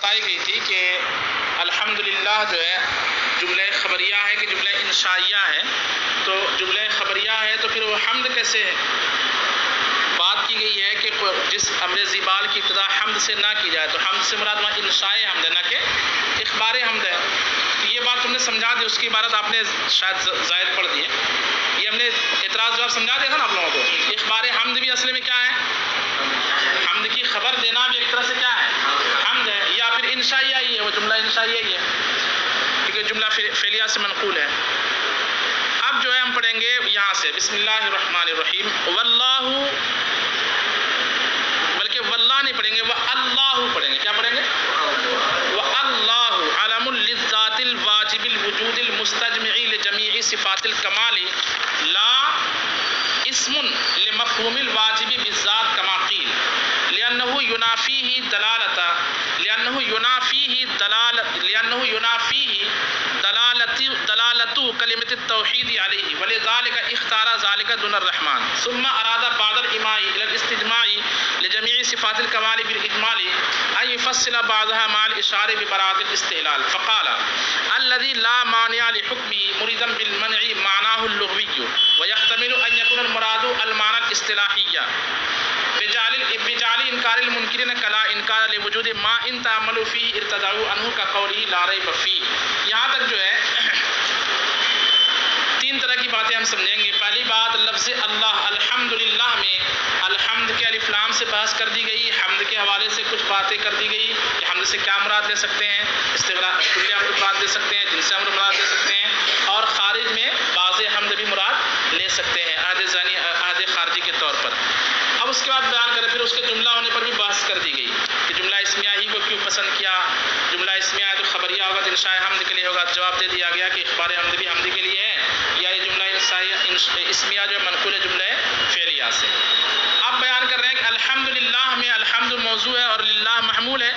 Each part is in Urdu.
بتائی گئی تھی کہ الحمدللہ جو ہے جملہ خبریہ ہے کہ جملہ انشائیہ ہے. تو جملہ خبریہ ہے تو پھر وہ حمد کیسے ہے؟ بات کی گئی ہے کہ جس امر زیبال کی ابتدا حمد سے نہ کی جائے تو حمد سے مراد وہاں انشاء حمد ہے نہ کہ اخبار حمد ہے. یہ بات تم نے سمجھا دی, اس کی عبارت آپ نے شاید زائد پڑھ دی ہے. یہ ہم نے اعتراض جواب سمجھا دیا تھا نا آپ لوگوں کو. اخبار حمد بھی اصل میں کیا ہے؟ حمد کی خبر دینا بھی ایک طرح سے کیا ہے؟ حمد ہے. یا پھر انشائیہ ہی ہے, وہ جملہ انشائیہ ہی ہے کیونکہ جملہ فعلیہ سے منقول ہے. اب جو ہے ہم پڑھیں گے یہاں سے بسم اللہ الرحمن الرحیم. واللہ, بلکہ واللہ نہیں پڑھیں گے, واللہ پڑھیں گے. کیا پڑھیں گے؟ واللہ علم للذات الواجب الوجود المستجمع لجمیع صفات الکمال لا اسم لمفہوم الواجب بالذات کما قیل لأنه ينافيه دلالة كلمة التوحيد عليه ولذلك اختار ذلك دون الرحمن. ثم أراد بعد الإيماء إلى الاستجماع لجميع صفات الكمال بالإجمال أن يفصل بعضها مع الإشارة ببراءة الاستهلال فقال الذي لا مانع لحكمه مريدا بالمنع معناه اللغوي ويحتمل أن يكون المراد المعنى الاصطلاحي بجعل انکار المنکرین کلا انکار لوجود ما ان تعملوا فيه ارتدعوا عنه كقوله لا ریب فیہ. یہاں تک جو ہے تین طرح کی باتیں ہم سمجھیں گے. پہلی بات لفظ اللہ الحمدللہ میں الحمد کے الف لام سے بحث کر دی گئی. حمد کے حوالے سے کچھ باتیں کر دی گئی کہ حمد سے کیا مراد لے سکتے ہیں, استغراق کل امر مراد لے سکتے ہیں, جنس امر مراد لے سکتے ہیں, اور خارج میں بعض حمد بھی مراد لے سکتے ہیں عہد ذانی عہد خارجی کے طور پر. اب اس کے بعد بیان کریں پھر اس کے جملہ ہونے پر بھی بحث کر دی گئی کہ جملہ اسمیہ ہی کو کیوں پسند کیا. جملہ اسمیہ ہے تو خبریہ ہوگا تو انشاء حمد کے لیے ہوگا. جواب دے دیا گیا کہ اخبار حمد بھی حمد کے لیے ہے یا یہ جملہ اسمیہ جو منقول ہے جملہ فعلیہ سے. اب بیان کر رہے ہیں کہ الحمدللہ میں الحمد موضوع ہے اور للہ محمول ہے.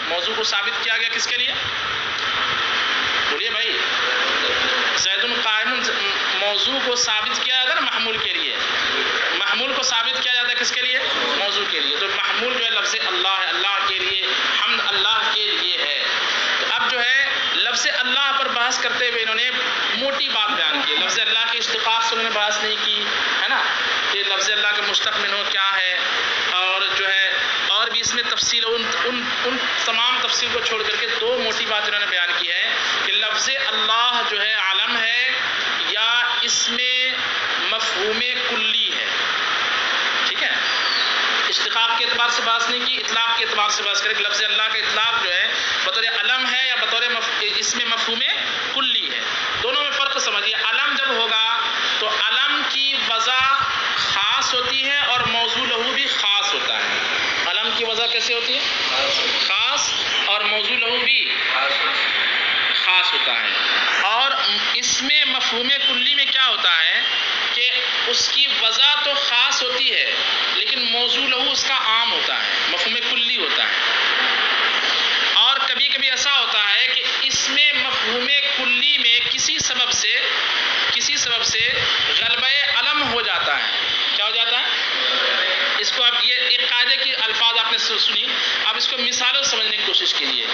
موضوع کو ثابت کیا گیا کس کے لیے؟ بولیے بھائی. زید قائم موضوع کو ثابت کیا جاتا ہے نا محمول کے لیے. محمول کو ثابت کیا جاتا ہے کس کے لیے؟ موضوع کے لیے. تو محمول جو ہے لفظ اللہ ہے, اللہ کے لیے, حمد اللہ کے لیے ہے. تو اب جو ہے لفظ اللہ پر بحث کرتے ہوئے انہوں نے موٹی بات بیان کی. لفظ اللہ کے اشتقاق سے انہوں نے بحث نہیں کی ہے نا, کہ لفظ اللہ کا مشتق منہ کیا ہے, اور جو ہے اور بھی اس میں تفصیل ان تمام تفصیل کو چھوڑ کر کے دو موٹی بات انہوں نے بیان کی ہے کہ لفظ اللہ جو ہے علم ہے یا اس میں مفہوم کلی ہے. ٹھیک ہے, اشتقاق کے اعتبار سے بحث نہیں کی, اطلاق کے اعتبار سے بحث کریں کہ لفظ اللہ کا اطلاق جو ہے بطور علم ہے یا بطور اس میں مفہوم کلی ہے. دونوں میں فرق سمجھیے. علم جب ہوگا تو علم کی وضع خاص ہوتی ہے اور موضوع لہو بھی خاص ہوتا ہے. علم کی وضع کیسے ہوتی ہے؟ خاص, اور موضوع لہو بھی خاص ہوتا ہے. اور اس میں مفہوم کلی میں کیا ہوتا ہے کہ اس کی وضع تو خاص ہوتی ہے لیکن موضوع لہو اس کا عام ہوتا ہے, مفہوم کلی ہوتا ہے. اور کبھی کبھی ایسا ہوتا ہے کہ اس میں مفہوم کلی میں کسی سبب سے غلبہ علم ہو جاتا ہے. کیا ہو جاتا ہے؟ اس کو اب یہ ایک قاعدے کی الفاظ آپ نے سنی, اب اس کو مثالوں سمجھنے کی کوشش کیجیے.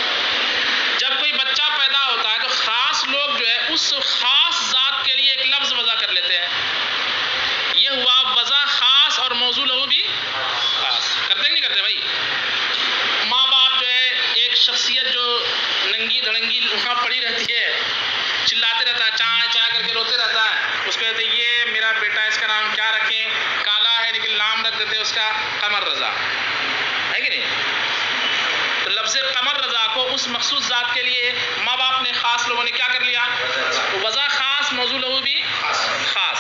جب کوئی بچہ پیدا ہوتا ہے تو خاص لوگ جو ہے اس خاص ذات کے لیے ایک لفظ وضع کر لیتے ہیں. یہ ہوا وضع خاص اور موضوع لہو بھی خاص. کرتے کہ نہیں کرتے بھائی؟ ماں باپ جو ہے ایک شخصیت جو ننگی دھڑنگی وہاں پڑی رہتی ہے, چلاتے رہتا ہے, چائیں چائیں کر کے روتے رہتا ہے, اس کو کہتے ہیں یہ میرا بیٹا, اس کا نام کیا رکھیں؟ کالا ہے لیکن نام رکھ دیتے اس کا قمر رضا, ہے کہ نہیں؟ تو لفظ قمر رضا کو اس مخصوص ذات کے لیے ماں باپ نے, خاص لوگوں نے کیا کر لیا؟ تو وضع خاص, موضوع لہو بھی خاص.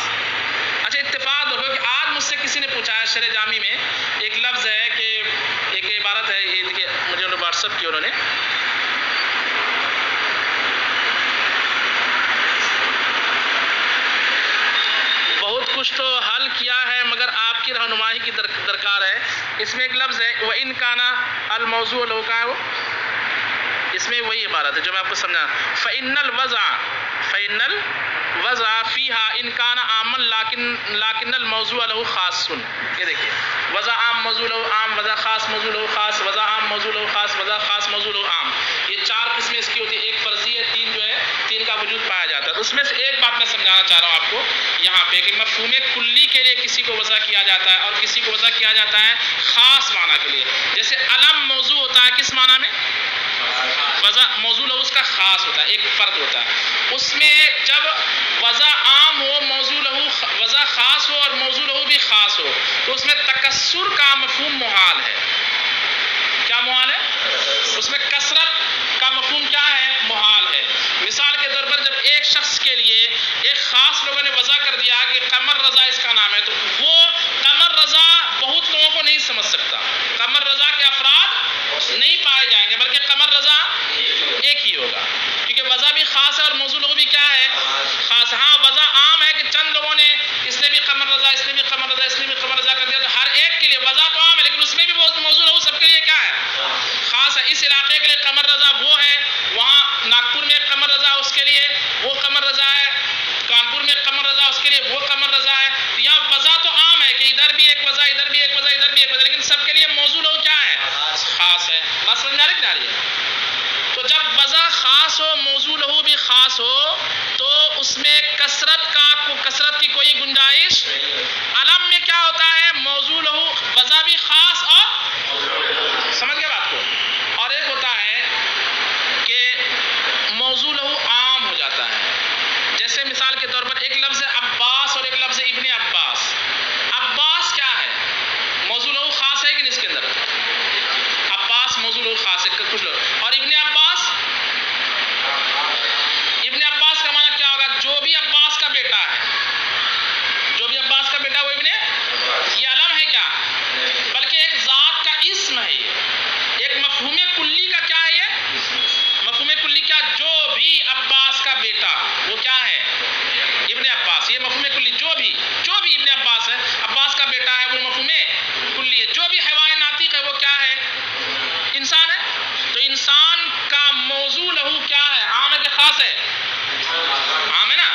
اچھا, اتفاق دیکھو کہ آج مجھ سے کسی نے پوچھا ہے شرح جامی میں ایک لفظ ہے کہ ایک عبارت ہے, یہ دیکھیے مجھے انہوں نے واٹس ایپ کی, انہوں نے بہت کچھ تو حل کیا ہے مگر آپ کی رہنمائی کی درکار ہے. اس میں ایک لفظ ہے وَإِنْ كَانَ الْمَوْضُوعُ لَهُ, کا ہے وہ, اس میں وہی عبارت ہے جو میں آپ کو سمجھا. فَإِنَّ الْوَضْعَ فِيهَا إِنْ كَانَ عَامًا لَكِنَّ الْمَوْضُوعَ لَهُ خَاصٌ. یہ دیکھیے, وضع عام موضوع لہو عام, وضع خاص موضوع لہو خاص, وضع عام موضوع لہو خاص, وضع خاص موضوع لہو عام. اس میں سے ایک بات میں سمجھانا چاہ رہا ہوں آپ کو یہاں پہ کہ مفہوم کلی کے لیے کسی کو وضع کیا جاتا ہے اور کسی کو وضع کیا جاتا ہے خاص معنی کے لیے. جیسے علم موضوع ہوتا ہے کس معنی میں؟ وضع موضوع لہو اس کا خاص ہوتا ہے، ایک فرد ہوتا ہے. اس میں جب وضع عام ہو، موضوع لہو وضع خاص ہو اور موضوع لہو بھی خاص ہو تو اس میں تکسر کا مفہوم محال ہے. کیا محال ہے؟ اس میں کثرت کا مفہوم کیا ہے؟ محال ہے. مثال کے طور پر جب ایک شخص کے لیے ایک خاص لوگوں نے وضع کر دیا کہ قمر رضا اس کا نام ہے تو وہ قمر رضا بہت لوگوں کو نہیں سمجھ سکتا. قمر رضا کے افراد نہیں پائے جائیں گے بلکہ قمر رضا ایک ہی ہوگا کیونکہ وضع بھی خاص ہے اور موضوع لہو بھی کیا ہے؟ خاص. ہاں وضع عام ہے کہ چند لوگوں نے اس نے بھی قمر رضا، اس نے بھی قمر رضا، اس نے بھی قمر رضا کر دیا تو ہر ایک کے لیے وضع تو عام ہے لیکن اس میں بھی موضوع لہو سب کے لیے کیا ہے؟ خاص ہے. اس علاقے کے لیے قمر رضا وہ ہے، وہاں ناگپور میں قمر رضا اس کے لیے وہ قمر رضا ہے، کانپور میں قمر رضا اس کے لیے وہ قمر رضا ہے. تو یہاں وضع تو عام ہے کہ ادھر بھی ایک وضع، ادھر بھی ایک وضع، ادھر بھی ایک وضع، لیکن سب کے لیے موضوع لہو کیا ہے؟ خاص ہے. بات سمجھ آ رہی ہے؟ تو جب وضع خاص ہو، موضوع لہو بھی خاص ہو تو اس میں کثرت کی کوئی گنجائش. علم میں کیا ہوتا ہے؟ موضوع لہو وضع بھی خاص اور سمجھ گئے بات کو. اور ایک ہوتا ہے کہ موضوع لہو عام ہو جاتا ہے. جیسے مثال کے طور پر ایک لفظ عباس اور ایک لفظ ابن عباس. عباس کیا ہے؟ موضوع لہو خاص ہے کہ نہیں اس کے اندر؟ عباس موضوع لہو خاص ہے کچھ لوگ. اور ابن عباس کا معنی کیا ہوگا؟ جو بھی عباس کا بیٹا ہے، جو بھی عباس کا بیٹا وہ ابن. یہ علم ہے کیا؟ بلکہ ایک ذات کا اسم ہے. یہ ایک مفہوم کلی کا کیا ہے؟ یہ مفہوم کلی کیا؟ جو بھی عباس کا بیٹا وہ کیا ہے؟ ابن عباس. یہ مفہوم کلی جو بھی ابن عباس ہے، عباس کا بیٹا ہے وہ مفہوم کلی ہے. جو بھی حیوان ناطق ہے وہ کیا ہے؟ انسان ہے. تو انسان کا موضوع لہو کیا ہے؟ عام ہے کہ خاص ہے؟ عام ہے نا.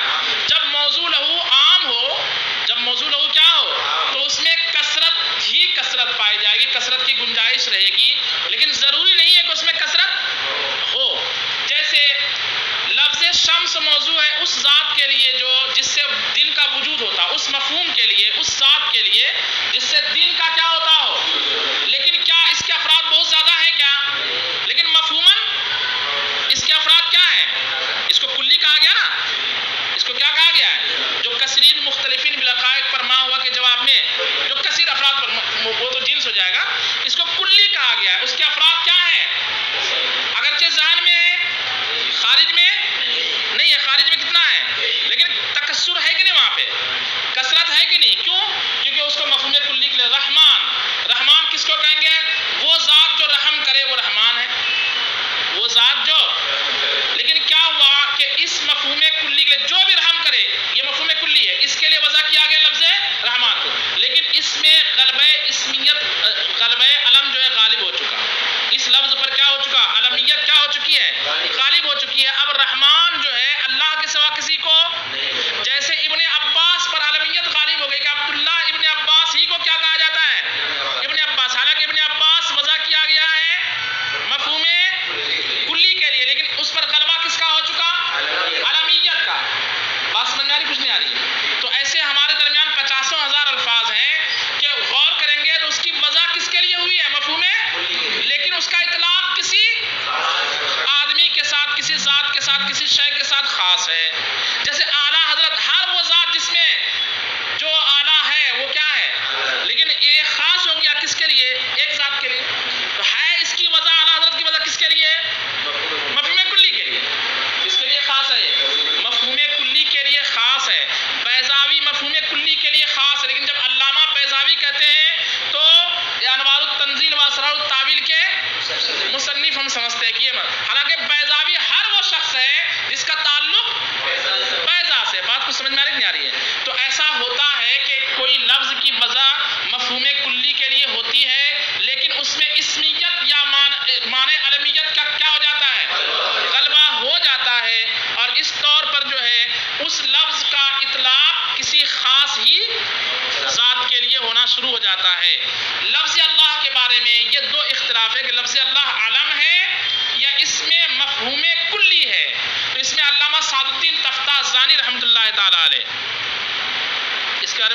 جب موضوع لہو عام ہو، جب موضوع لہو کیا ہو تو اس میں کثرت پائی جائے گی، کثرت کی گنجائش رہے گی لیکن ضروری نہیں ہے کہ اس میں کثرت ہو. جیسے لفظ شمس موضوع ہے اس ذات کے لیے جس سے دن کا وجود ہوتا، اس مفہوم کے لیے، اس ذات کے لیے جس سے دن کا کیا ہوتا ہو. لیکن کیا اس کے افراد بہت زیادہ ہیں کیا؟ لیکن مفہوماً اس کے افراد کیا ہیں؟ اس کو کلی کہا گیا نا. اس کو کیا کہا گیا ہے؟ جو کثیر مختلفین بالحقائق پر ما ہوا کے جواب میں جو کثیر افراد پر وہ تو جنس ہو جائے گا. اس کو کلی کہا گیا ہے. اس کے افراد کیا ہیں؟ اگرچہ ذہن میں ہے، خارج میں نہیں ہے. خارج میں کتنا ہے لیکن تکسر ہے کہ نہیں؟ وہاں پہ کثرت ہے کہ نہیں؟ کیوں؟ کیونکہ اس کو مفہوم کلی کے لیے رحمان کس کو کہیں گے؟ وہ ذات جو رحم کرے وہ رحمان ہے. وہ ذات جو، لیکن کیا ہوا کہ اس مفہوم کلی کے لیے جو بھی رحم کرے یہ مفہوم کلی ہے، اس کے لیے وضع کیا گیا لفظ رحمان کو. لیکن اس میں غلبہ علم جو ہے غالب ہو چکا. اس لفظ پر کیا ہو چکا؟ علمیت کیا ہو چکی ہے؟ غالب ہو چکی ہے. اب رحمان جو ہے اللہ کے سوا کسی کو، جیسے ابن عباس پر علمیت غالب ہو گئی کہ عبداللہ ابن عباس ہی کو کیا کہا جاتا ہے؟ ابن عباس. حالانکہ ابن عباس وضع کیا گیا ہے مفہوم کلی کے لیے لیکن اس پر غلبہ کس کا ہو چکا؟ علمیت کا. بات سمجھ میں آ رہی؟ کچھ نہیں آ رہی؟ تو ایسے ہمارے درمیان 50,000 الفاظ ہیں کہ غور کریں گے تو اس کی وضع کس کے لیے ہوئی ہے؟ مفہوم لیکن اس کا اطلاق کسی آدمی کے ساتھ، کسی ذات کے ساتھ، کسی شے کے ساتھ خاص ہے. جیسے اعلیٰ حضرت، ہر وہ ذات جس میں جو اعلیٰ ہے وہ کیا ہے؟ لیکن یہ خاص ہو گیا کس کے لیے؟ ایک ذات کے لیے. تو ہے اس کی وضع، اعلیٰ حضرت کی وضع کس کے لیے؟ مفہوم کلی کے لیے. کس کے لیے خاص ہے؟ مفہوم کلی کے لیے خاص ہے. بیضاوی مفہوم کلی کے لیے خاص ہے. لیکن جب علامہ بیضاوی کہتے ہیں تو انوار التنزیل و اسرار التاویل کے مصنف ہم سمجھتے ہیں کہ یہ حالانکہ بیضاوی ہر وہ شخص ہے جس کا تعلق بیضا سے. بات کو سمجھ میں نہیں آ رہی ہے؟ تو ایسا ہوتا ہے کہ کوئی لفظ کی وضع مفہوم کلی کے لیے ہوتی ہے لیکن اس میں اسمیت یا معنی علمیت کا کیا ہو جاتا ہے؟ غلبہ ہو جاتا ہے. اور اس طور پر جو ہے اس لفظ کا اطلاق کسی خاص ہی ذات کے لیے ہونا شروع ہو جاتا ہے. لفظ اللہ کے بارے میں یہ دو اختلاف ہے کہ لفظ اللہ علم ہے یا اس میں مفہوم کلی ہے. تو اس میں علامہ سعد الدین تفتازانی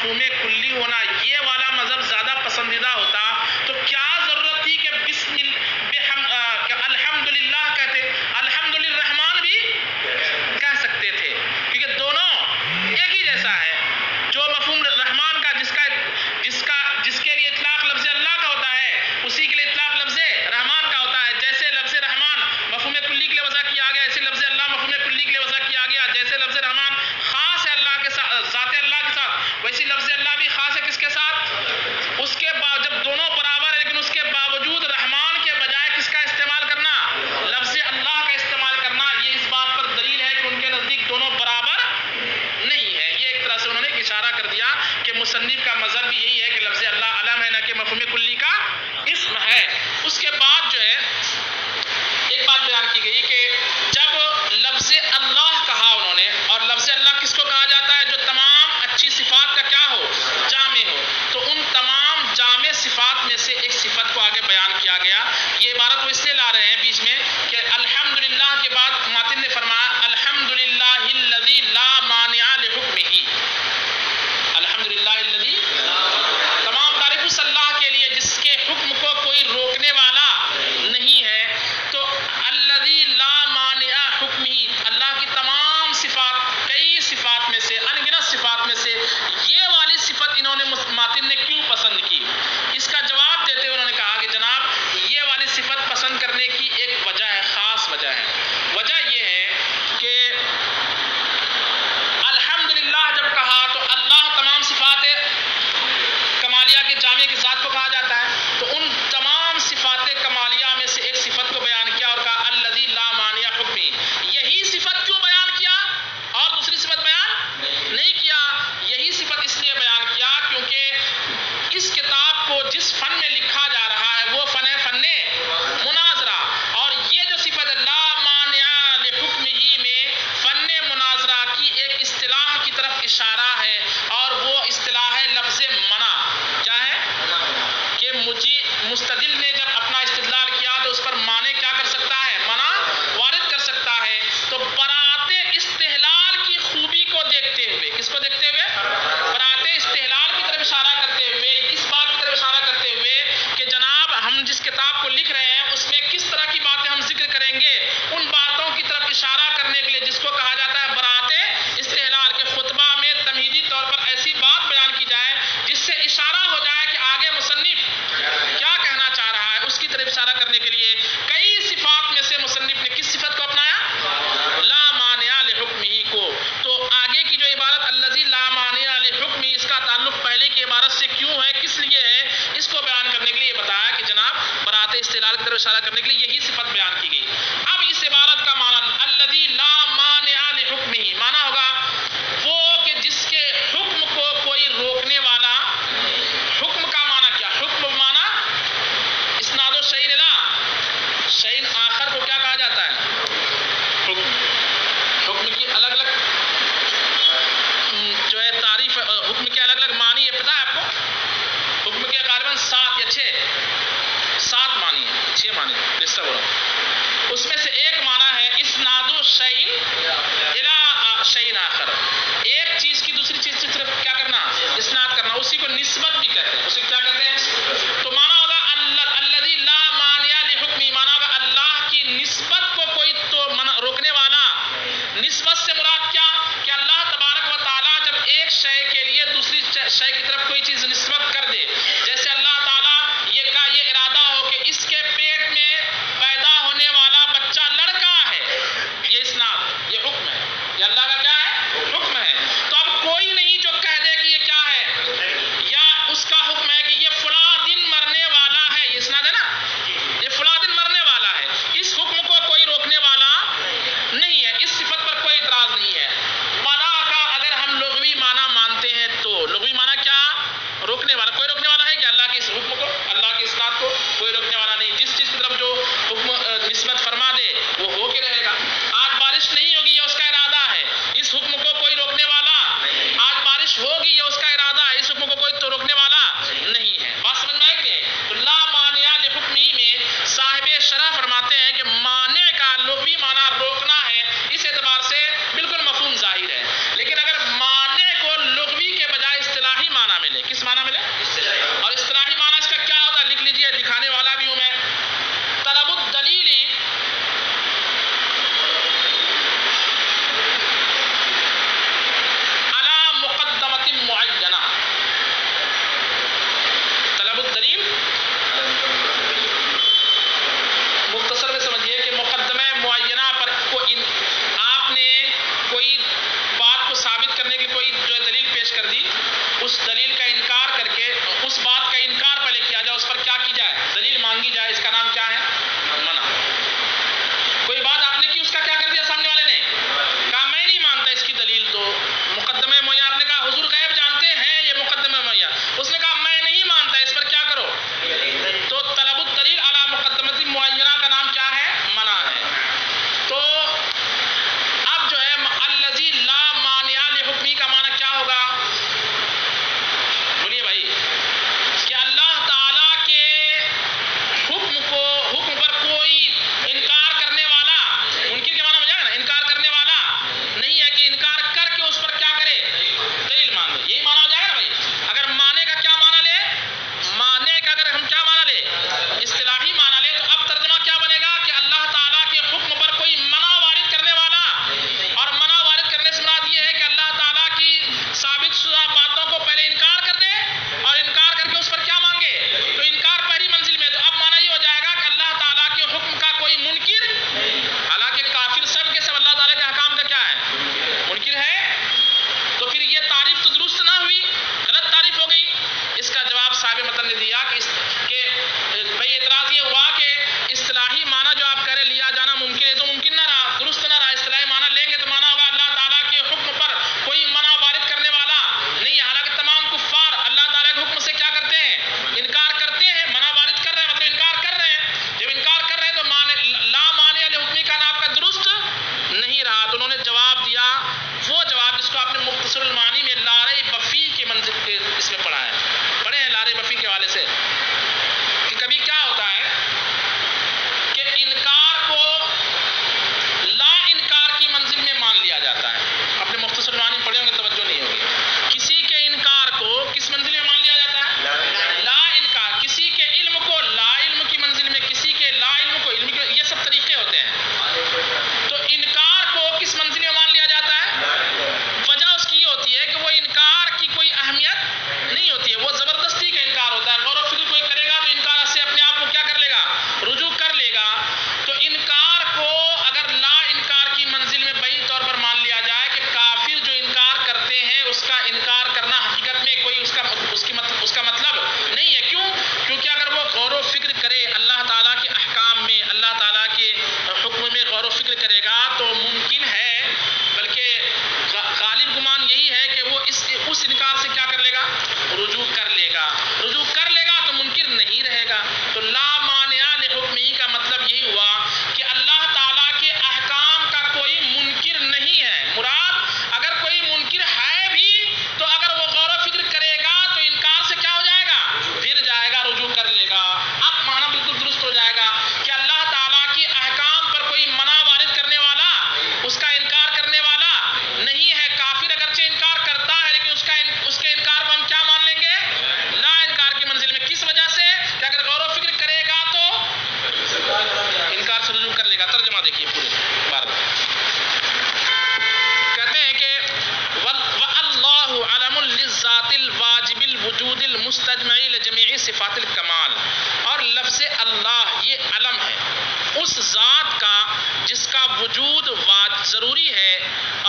مفہوم کلی ہونا یہ والا مذہب زیادہ پسندیدہ ہوتا تو کیا ضرورت تھی کہ الحمدللہ کہتے، الحمدللہ بھی کہہ سکتے تھے، کیونکہ دونوں ایک ہی جیسا ہے. جو مفہوم رحمان کا جس کے لیے اطلاق لفظ اللہ کا ہوتا ہے اسی کے لیے اطلاق لفظ رحمان کا ہوتا ہے. جیسے لفظ رحمان مفہوم کلی کے لیے وضع کیا گیا، ایسے لفظ اللہ مفہوم کلی کے لیے وضع کیا گیا. جیسے لفظ رحمان خاص ہے اللہ کے ساتھ، ذات اللہ کے ساتھ، ویسی لفظ اللہ بھی خاص ہے کس کے ساتھ؟ اس کے بعد جب دونوں برابر ہے لیکن اس کے باوجود رحمان کے بجائے کس کا استعمال کرنا؟ لفظ اللہ کا استعمال کرنا. یہ اس بات پر دلیل ہے کہ ان کے نزدیک دونوں برابر نہیں ہے. یہ ایک طرح سے انہوں نے اشارہ کر دیا کہ مصنف کا مذہب بھی یہی ہے کہ لفظ اللہ علم ہے نہ کہ مفہوم کلی کا اسم ہے. اس کے بعد جو ہے ایک بات بیان کی گئی کہ جب لفظ اللہ کہا انہوں نے، اور لفظ اللہ کس کو کہا جاتا ہے؟ جو تمام اچھی صفات کا کیا ہو؟ جامع ہو. تو ان تمام جامع صفات میں سے ایک صفت کو آگے بیان کیا گیا. یہ عبارت وہ اس لیے لا رہے ہیں بیچ میں کہ الحمدللہ کے بعد ماتن نے فرمایا الحمدللہ الذی لا مانع لحکمہ. الحمدللہ الذی، تمام تعریف اس اللہ کے لیے جس کے حکم کو کوئی روکنے والا نہیں ہے. تو الذی لا مانع حکمہ، اللہ کی تمام صفات، کئی صفات میں سے، انگنت صفات میں سے یہ والی صفت انہوں نے ماتن نے کیوں پسند کی؟ اس کا جواب دیتے ہوئے انہوں نے کہا کہ جناب یہ والی صفت پسند کرنے کی ایک وجہ ہے، خاص وجہ ہے. وجہ یہ ہے کہ الحمدللہ جب کہا تو اللہ تمام صفات کمالیہ کے جامع کی ذات کو کہا جاتا ہے. تو ان تمام صفات کمالیہ میں سے ایک صفت کو بیان کیا اور کہا الذی لا مانع حکمی. یہی صفت کیوں بیان کیا اور دوسری صفت بیان نہیں کیا؟ یہی صفت اس لیے بیان کیا کیونکہ اس کتاب کو جس فن میں لکھا جا رہا ہے وہ فن ہے فن مناظرہ. اور یہ جو صفت لا مانع لحکمہ میں فن مناظرہ کی ایک اصطلاح کی طرف اشارہ ہے، اور وہ اصطلاح ہے لفظ منع. کیا ہے؟ کہ مستدل نے جب اپنا استدلال کیا تو اس پر معنی کیا کر سکتا ہے؟ منع وارد کر سکتا ہے. تو برات استحلال کی خوبی کو دیکھتے ہوئے، کس کو دیکھتے ہوئے؟ برات استحلال کی طرف اشارہ کرتے ہوئے، اس بات کی طرف اشارہ کرتے ہوئے کہ جناب ہم جس کتاب کو لکھ رہے ہیں اس میں کس طرح کی باتیں ہم ذکر کریں گے، ان باتوں کی طرف اشارہ کرنے کے لیے جس کو کہا جاتا ہے برات استحلال کے خطبہ میں تمہیدی طور پر ایسی بات بیان کی جائے جس سے اشارہ ہو جائے کہ آگے مصنف کیا کہنا چاہ رہا ہے. اس کی طرف اشارہ کرنے کے لیے کئی صفات میں سے مصنف نے کس صفت کو اپنایا؟ لا مانع لحکمہ کو. تو آگے کی جو عبارت الذی لا مانع لحکمہ، اس کا تعلق پہلے کی عبارت سے کیوں ہے، کس لیے ہے، اس کو بیان کرنے کے لیے بتایا کہ جناب برات استحلال کی طرف اشارہ کرنے کے لیے یہی صفت بیان کی گئی. اب اس عبارت کا معنی الذی لا مانع لحکمہ معنی ہوگا وہ کہ جس کے حکم کو کوئی روکنے والا. حکم کا معنی کیا؟ حکم معنی اسناد و شیء لا شیء آخر کو کیا کہا جاتا ہے؟ حکم. حکم کی الگ الگ جو ہے تعریف، حکم کے الگ الگ معنی یہ پتہ ہے آپ کو؟ حکم کے غالباً 7 یا 7 معنی ہیں، 6 معنی لسٹ ہو رہا ہوں. اس میں سے ایک معنی ہے اسناد و شیء الی شیء آخر، ایک چیز کی دوسری چیز کی طرف کیا کرنا؟ اسناد کرنا. اسی کو نسبت بھی کہتے ہیں. اسے کیا کہتے ہیں؟ تو معنی ہوگا الذی لا مانع لحکمہ، معنی ہوگا اللہ کی نسبت کو کوئی تو روکنے والا. نسبت سے مراد کیا؟ کہ اللہ تبارک و تعالیٰ جب ایک شے کے لیے دوسری شے کی طرف کوئی چیز نسبت کر دے، جیسے اللہ تعالیٰ یہ ارادہ ہو کہ اس کے پیٹ میں پیدا ہونے والا بچہ لڑکا ہے، یہ اسناد، یہ حکم ہے، یہ اللہ کا کیا ہے؟ حکم ہے. تو اب کوئی نہیں جو کہہ دے کہ یہ کیا ہے، یا اس کا حکم ہے کہ یہ فلاں دن مرنے والا ہے، یہ اسناد ہے نا، یہ فلاں دن مرنے والا ہے. اس حکم کو کوئی روکنے والا نہیں ہے، اس صفت پر کوئی اعتراض نہیں ہے. منع کا اگر ہم لغوی معنی مانتے ہیں تو لغوی معنی کیا؟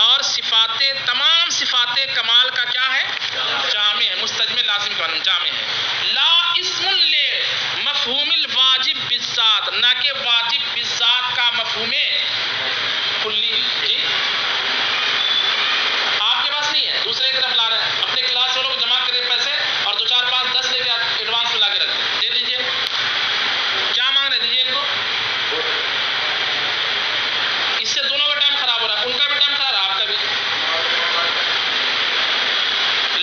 اور صفات تمام صفات کمال کا کیا ہے؟ جامع ہے، مستجمع لازم کا جامع ہے. لا اسم لے مفہوم الواجب بالذات، نہ کہ واجب بالذات کا مفہوم کلی. جی آپ کے پاس نہیں ہے، دوسرے کی طرف لا رہے ہیں. اپنے کلاس والوں کو جمع کرے پیسے اور 2 4 5 10 لے کے ایڈوانس میں لا کے رکھ دیں. دے دیجیے. کیا مانگ رہے دیجیے ان کو. اس سے دونوں کا ٹائم خراب ہو رہا ہے، ان کا بھی ٹائم خراب ہے، آپ کا بھی.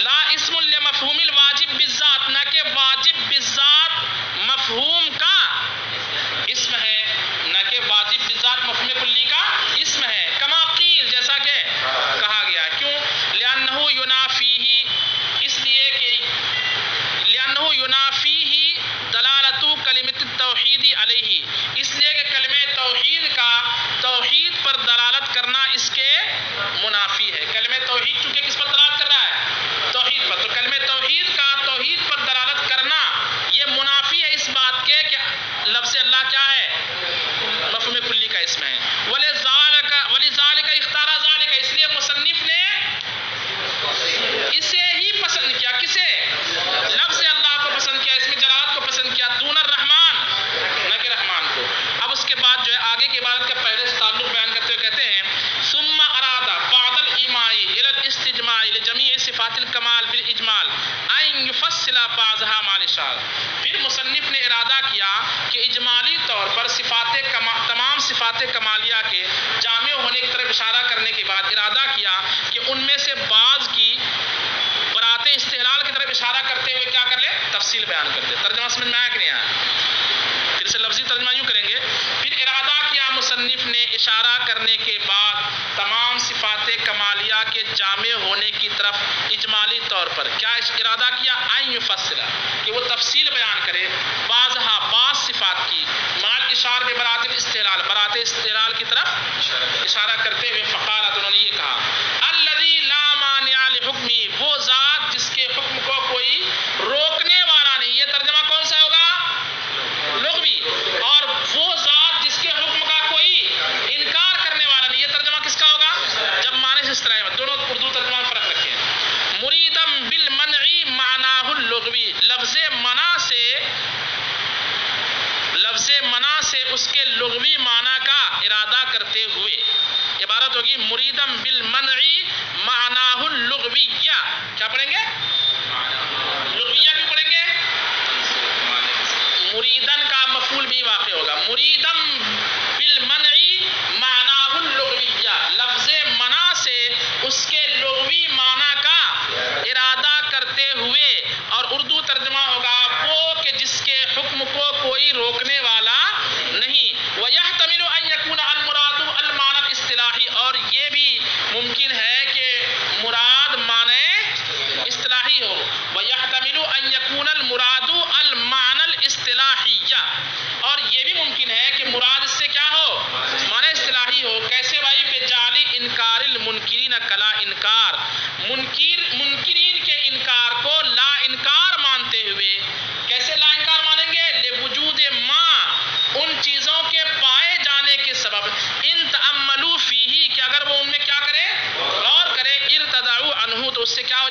لا اسم لمفہوم الواجب بالذات، نہ کہ واجب بالذات مفہوم کا اسم ہے، نہ کہ واجب بالذات مفہوم کلی کا اسم ہے. کما قیل، جیسا کہ کہا گیا. کیوں؟ لأنہ ینافیہ، اس لیے کہ لأنہ ینافیہ دلالت کلمۃ التوحید علیہ، اس لیے کہ کلمہ توحید کا توحید پر دلالت کرنا اس کے منافی ہے. کلمہ توحید چونکہ کس پر دلالت کر رہا ہے؟ توحید پر. تو کلمہ توحید کا توحید پر دلالت کرنا یہ منافی ہے اس بات کے کہ لفظ اللہ کیا ہے؟ مفہوم کلی کا اسم ہے. وَلِذَالِكَ اختار ذَالِكَ، اس لیے مصنف نے اسے ہی پسند کیا. کسے؟ لفظ اللہ کو پسند کیا، اسم جلالت کو پسند کیا، دون الرحمن، نہ کہ رحمان کو. اب اس کے بعد جو ہے آگے کی عبارت کا پہلے سے تعلق بیان کرتے ہوئے کہتے ہیں ثم اراد بعد الایماء الى الاستجماع لجميع صفات الکمال بالاجمال ان يفصل بعضها مع الاشارہ. پھر مصنف نے ارادہ کیا کہ اجمالی طور پر تمام صفات کمالیہ کے جامع ہونے کی طرف اشارہ کرنے کے بعد ارادہ کیا کہ ان میں سے بعض کی برات استحلال کی طرف اشارہ کرتے ہوئے کیا کر لے؟ تفصیل بیان کر دے. ترجمہ سمجھ میں آیا کہ نہیں آیا؟ پھر سے لفظی ترجمہ یوں کریں گے. پھر ارادہ کیا مصنف نے اشارہ کرنے کے بعد تمام صفات کمالیہ کے جامع ہونے کی طرف اجمالی طور پر کیا ارادہ کیا؟ ان یفصل، کہ وہ تفصیل بیان کرے بعض صفات کی مال اشار کے برات استحلال کی طرف اشارہ کرتے ہوئے فقال، انہوں نے یہ کہا الذی لا مانع لحکمی، وہ ذات جس کے حکم کو کوئی روکنے والا نہیں. یہ ترجمہ کون سا ہوگا؟ لغوی. اور وہ ذات جس کے حکم کا کوئی انکار کرنے والا نہیں، یہ ترجمہ کس کا ہوگا؟ جب معنی سے اس طرح ہے. دونوں اردو ترجمہ میں فرق رکھیں. مریدم بالمنع معناہ اللغوی، لفظ منع سے اس کے لغوی معنی کا ارادہ کرتے ہوئے عبارت ہوگی مریدم بالمنع معناہ اللغویہ. کیا پڑھیں گے؟ لغویہ کیوں پڑھیں گے؟ مریدن کا مفعول بھی واقع ہوگا. مریدم بالمنع معناہ اللغویہ، لفظ منع سے اس کے لغوی معنی کا ارادہ کرتے ہوئے. اور اردو ترجمہ ہوگا وہ کہ جس کے حکم کو کوئی روکنے والا نہیں. وَيَحْتَمِلُ أَن يَكُونَ الْمُرَادُ الْمَعْنَى الْاصْطِلَاحِي، اور یہ بھی ممکن ہے کہ مراد معنی اصطلاحی ہو. وَيَحْتَمِلُ أَن يَكُونَ الْمُرَادُ الْمَعْنَى الْاصْطِلَاحِيَّ، اور یہ بھی ممکن ہے کہ مراد اس سے کیا ہو؟ معنی اصطلاحی ہو. کیسے بھائی؟ بِجَعْلِ إِنْكَارِ الْمُنْكِرِينَ كَلَا إِنْكَار، منکرین کے انکار کو لا انکار مانتے ہوئے. کیسے لا انکار مانیں گے؟ لِوُجُودِ مَا، ان چیزوں کے پائے جانے کے سبب. ان تأملوا فیہ، کہ اگر وہ ان میں کیا کرے؟ غور کرے. ارتدعوا عنہ، تو اس سے کیا ہو